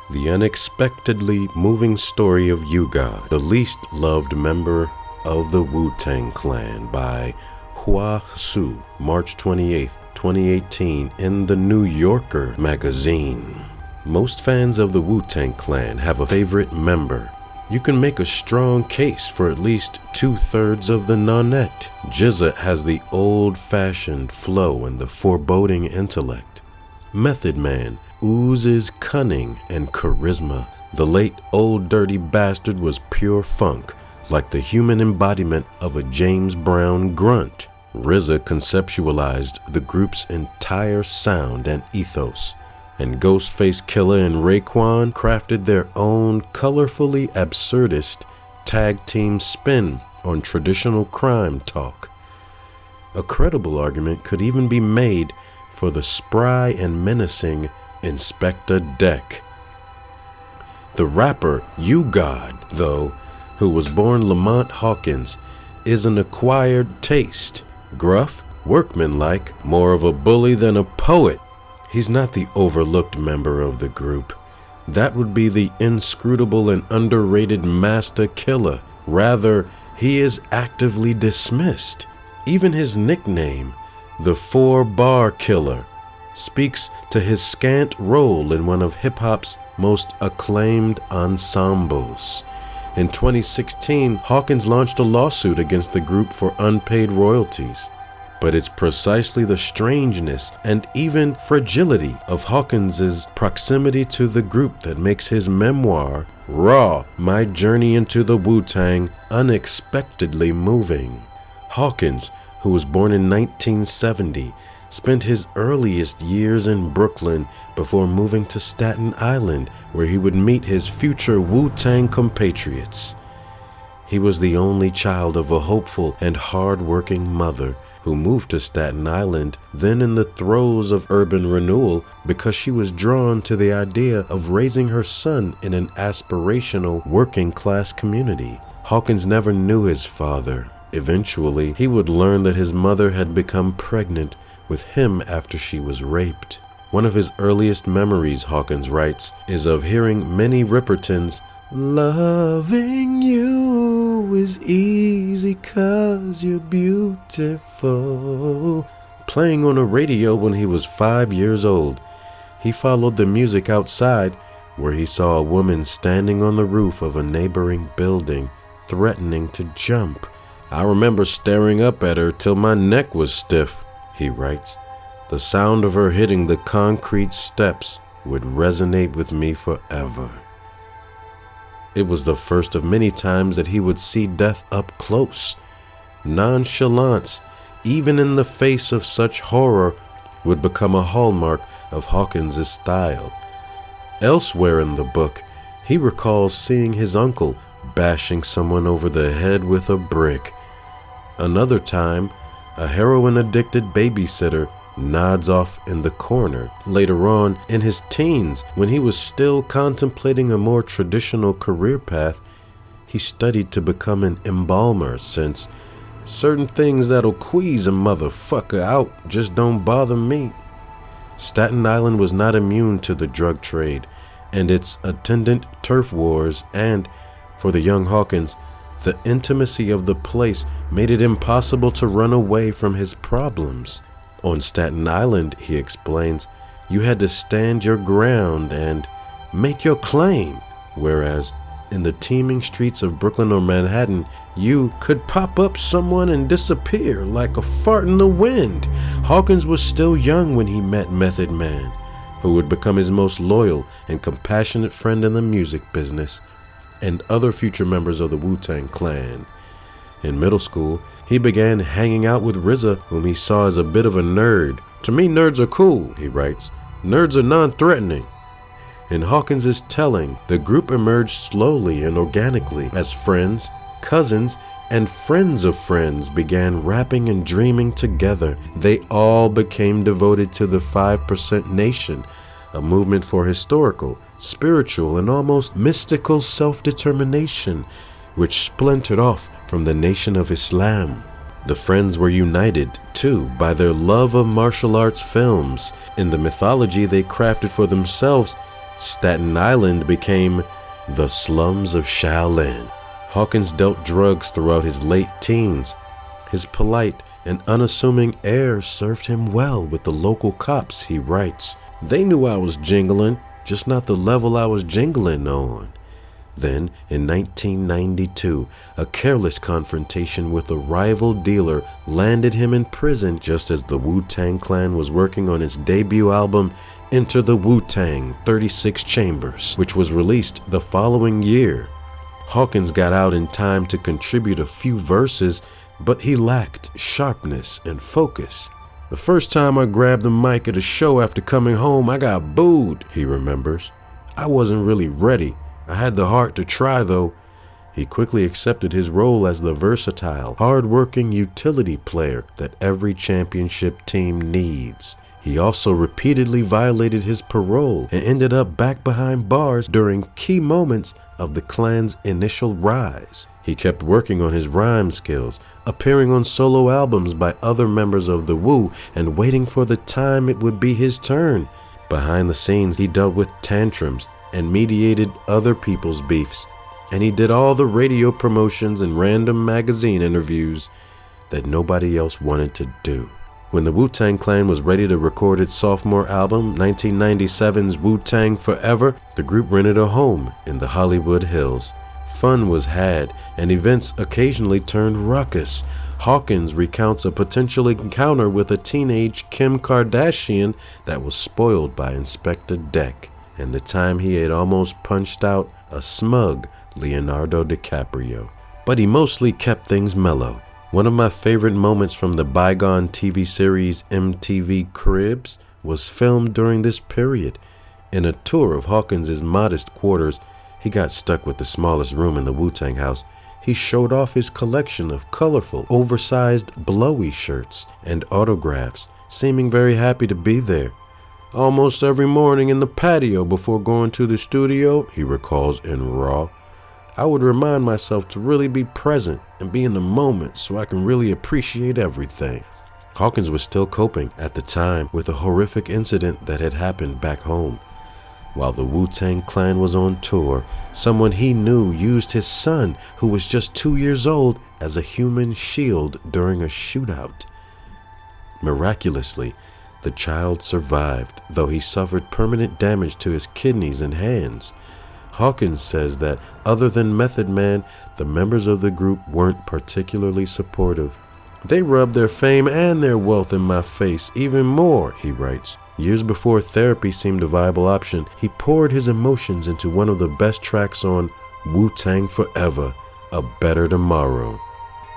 The unexpectedly moving story of UGOD, the least loved member of the Wu-Tang Clan, by Hua Su, March 28, 2018, in the New Yorker magazine. Most fans of the Wu-Tang Clan have a favorite member. You can make a strong case for at least 2/3 of the nonette. GZA has the old-fashioned flow and the foreboding intellect. Method Man oozes cunning and charisma. The late Old Dirty Bastard was pure funk, like the human embodiment of a James Brown grunt. RZA conceptualized the group's entire sound and ethos, and Ghostface Killah and Raekwon crafted their own colorfully absurdist tag team spin on traditional crime talk. A credible argument could even be made for the spry and menacing Inspector Deck. The rapper UGOD, though, who was born Lamont Hawkins, is an acquired taste. Gruff, workmanlike, more of a bully than a poet. He's not the overlooked member of the group. That would be the inscrutable and underrated Master Killer. Rather, he is actively dismissed. Even his nickname, the 4-Bar Killer, speaks to his scant role in one of hip-hop's most acclaimed ensembles. In 2016, Hawkins launched a lawsuit against the group for unpaid royalties. But it's precisely the strangeness and even fragility of Hawkins's proximity to the group that makes his memoir, Raw: My Journey into the Wu-Tang, unexpectedly moving. Hawkins, who was born in 1970, spent his earliest years in Brooklyn before moving to Staten Island, where he would meet his future Wu-Tang compatriots. He was the only child of a hopeful and hard-working mother who moved to Staten Island, then in the throes of urban renewal, because she was drawn to the idea of raising her son in an aspirational working-class community. Hawkins never knew his father. Eventually, he would learn that his mother had become pregnant with him after she was raped. One of his earliest memories, Hawkins writes, is of hearing Minnie Riperton's "Loving you is easy 'cause you're beautiful" playing on a radio when he was 5 years old. He followed the music outside, where he saw a woman standing on the roof of a neighboring building, threatening to jump. "I remember staring up at her till my neck was stiff," he writes. "The sound of her hitting the concrete steps would resonate with me forever." It was the first of many times that he would see death up close. Nonchalance, even in the face of such horror, would become a hallmark of Hawkins's style. Elsewhere in the book, he recalls seeing his uncle bashing someone over the head with a brick. Another time, a heroin-addicted babysitter nods off in the corner. Later on, in his teens, when he was still contemplating a more traditional career path, he studied to become an embalmer, since certain things that'll queeze a motherfucker out just don't bother me. Staten Island was not immune to the drug trade and its attendant turf wars, and, for the young Hawkins, the intimacy of the place made it impossible to run away from his problems. On Staten Island, he explains, you had to stand your ground and make your claim, whereas in the teeming streets of Brooklyn or Manhattan, you could pop up someone and disappear like a fart in the wind. Hawkins was still young when he met Method Man, who would become his most loyal and compassionate friend in the music business, and other future members of the Wu-Tang Clan. In middle school, he began hanging out with RZA, whom he saw as a bit of a nerd. "To me, nerds are cool," he writes. "Nerds are non-threatening." In Hawkins' telling, the group emerged slowly and organically as friends, cousins, and friends of friends began rapping and dreaming together. They all became devoted to the 5% Nation, a movement for historical, spiritual, and almost mystical self-determination, which splintered off from the Nation of Islam. The friends were united, too, by their love of martial arts films. In the mythology they crafted for themselves, Staten Island became the slums of Shaolin. Hawkins dealt drugs throughout his late teens. His polite and unassuming air served him well with the local cops, he writes. They knew I was jingling, just not the level I was jingling on. Then, in 1992, a careless confrontation with a rival dealer landed him in prison just as the Wu-Tang Clan was working on its debut album, Enter the Wu-Tang 36 Chambers, which was released the following year. Hawkins got out in time to contribute a few verses, but he lacked sharpness and focus. The first time I grabbed the mic at a show after coming home, I got booed, he remembers. I wasn't really ready. I had the heart to try, though. He quickly accepted his role as the versatile, hard-working utility player that every championship team needs. He also repeatedly violated his parole and ended up back behind bars during key moments of the Klan's initial rise. He kept working on his rhyme skills, appearing on solo albums by other members of the Wu, and waiting for the time it would be his turn. Behind the scenes, he dealt with tantrums and mediated other people's beefs, and he did all the radio promotions and random magazine interviews that nobody else wanted to do. When the Wu-Tang Clan was ready to record its sophomore album, 1997's Wu-Tang Forever, the group rented a home in the Hollywood Hills. Fun was had, and events occasionally turned ruckus. Hawkins recounts a potential encounter with a teenage Kim Kardashian that was spoiled by Inspector Deck, and the time he had almost punched out a smug Leonardo DiCaprio. But he mostly kept things mellow. One of my favorite moments from the bygone TV series MTV Cribs was filmed during this period. In a tour of Hawkins' modest quarters, he got stuck with the smallest room in the Wu-Tang house. He showed off his collection of colorful, oversized blowy shirts and autographs, seeming very happy to be there. Almost every morning in the patio before going to the studio, he recalls in Raw, I would remind myself to really be present and be in the moment so I can really appreciate everything. Hawkins was still coping at the time with a horrific incident that had happened back home. While the Wu-Tang Clan was on tour, someone he knew used his son, who was just 2 years old, as a human shield during a shootout. Miraculously, the child survived, though he suffered permanent damage to his kidneys and hands. Hawkins says that, other than Method Man, the members of the group weren't particularly supportive. They rubbed their fame and their wealth in my face even more, he writes. Years before therapy seemed a viable option, he poured his emotions into one of the best tracks on Wu-Tang Forever, A Better Tomorrow.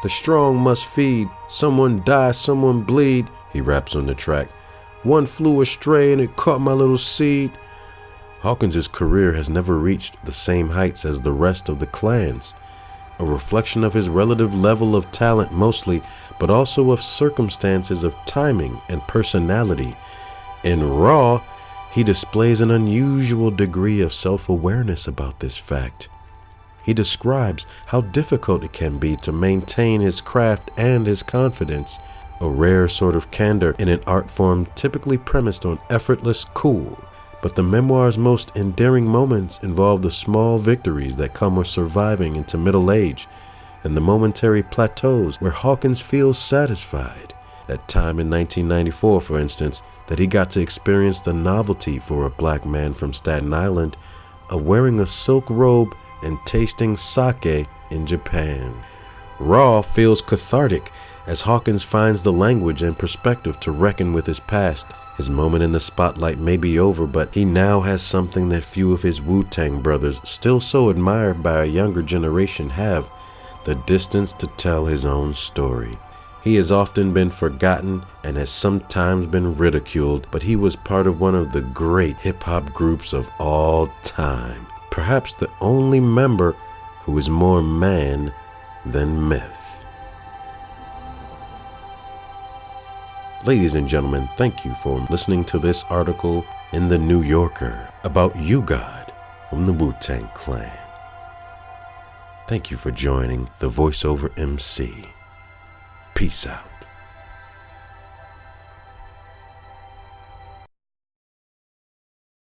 The strong must feed, someone die, someone bleed, he raps on the track. One flew astray and it caught my little seed. Hawkins' career has never reached the same heights as the rest of the clans, a reflection of his relative level of talent mostly, but also of circumstances of timing and personality. In Raw, he displays an unusual degree of self-awareness about this fact. He describes how difficult it can be to maintain his craft and his confidence, a rare sort of candor in an art form typically premised on effortless cool. But the memoir's most endearing moments involve the small victories that come with surviving into middle age, and the momentary plateaus where Hawkins feels satisfied. That time in 1994, for instance, that he got to experience the novelty for a black man from Staten Island of wearing a silk robe and tasting sake in Japan. Raw feels cathartic as Hawkins finds the language and perspective to reckon with his past. His moment in the spotlight may be over, but he now has something that few of his Wu-Tang brothers, still so admired by a younger generation, have: the distance to tell his own story. He has often been forgotten and has sometimes been ridiculed, but he was part of one of the great hip-hop groups of all time, perhaps the only member who is more man than myth. Ladies and gentlemen, thank you for listening to this article in The New Yorker about UGOD from the Wu-Tang Clan. Thank you for joining the voiceover MC. Peace out.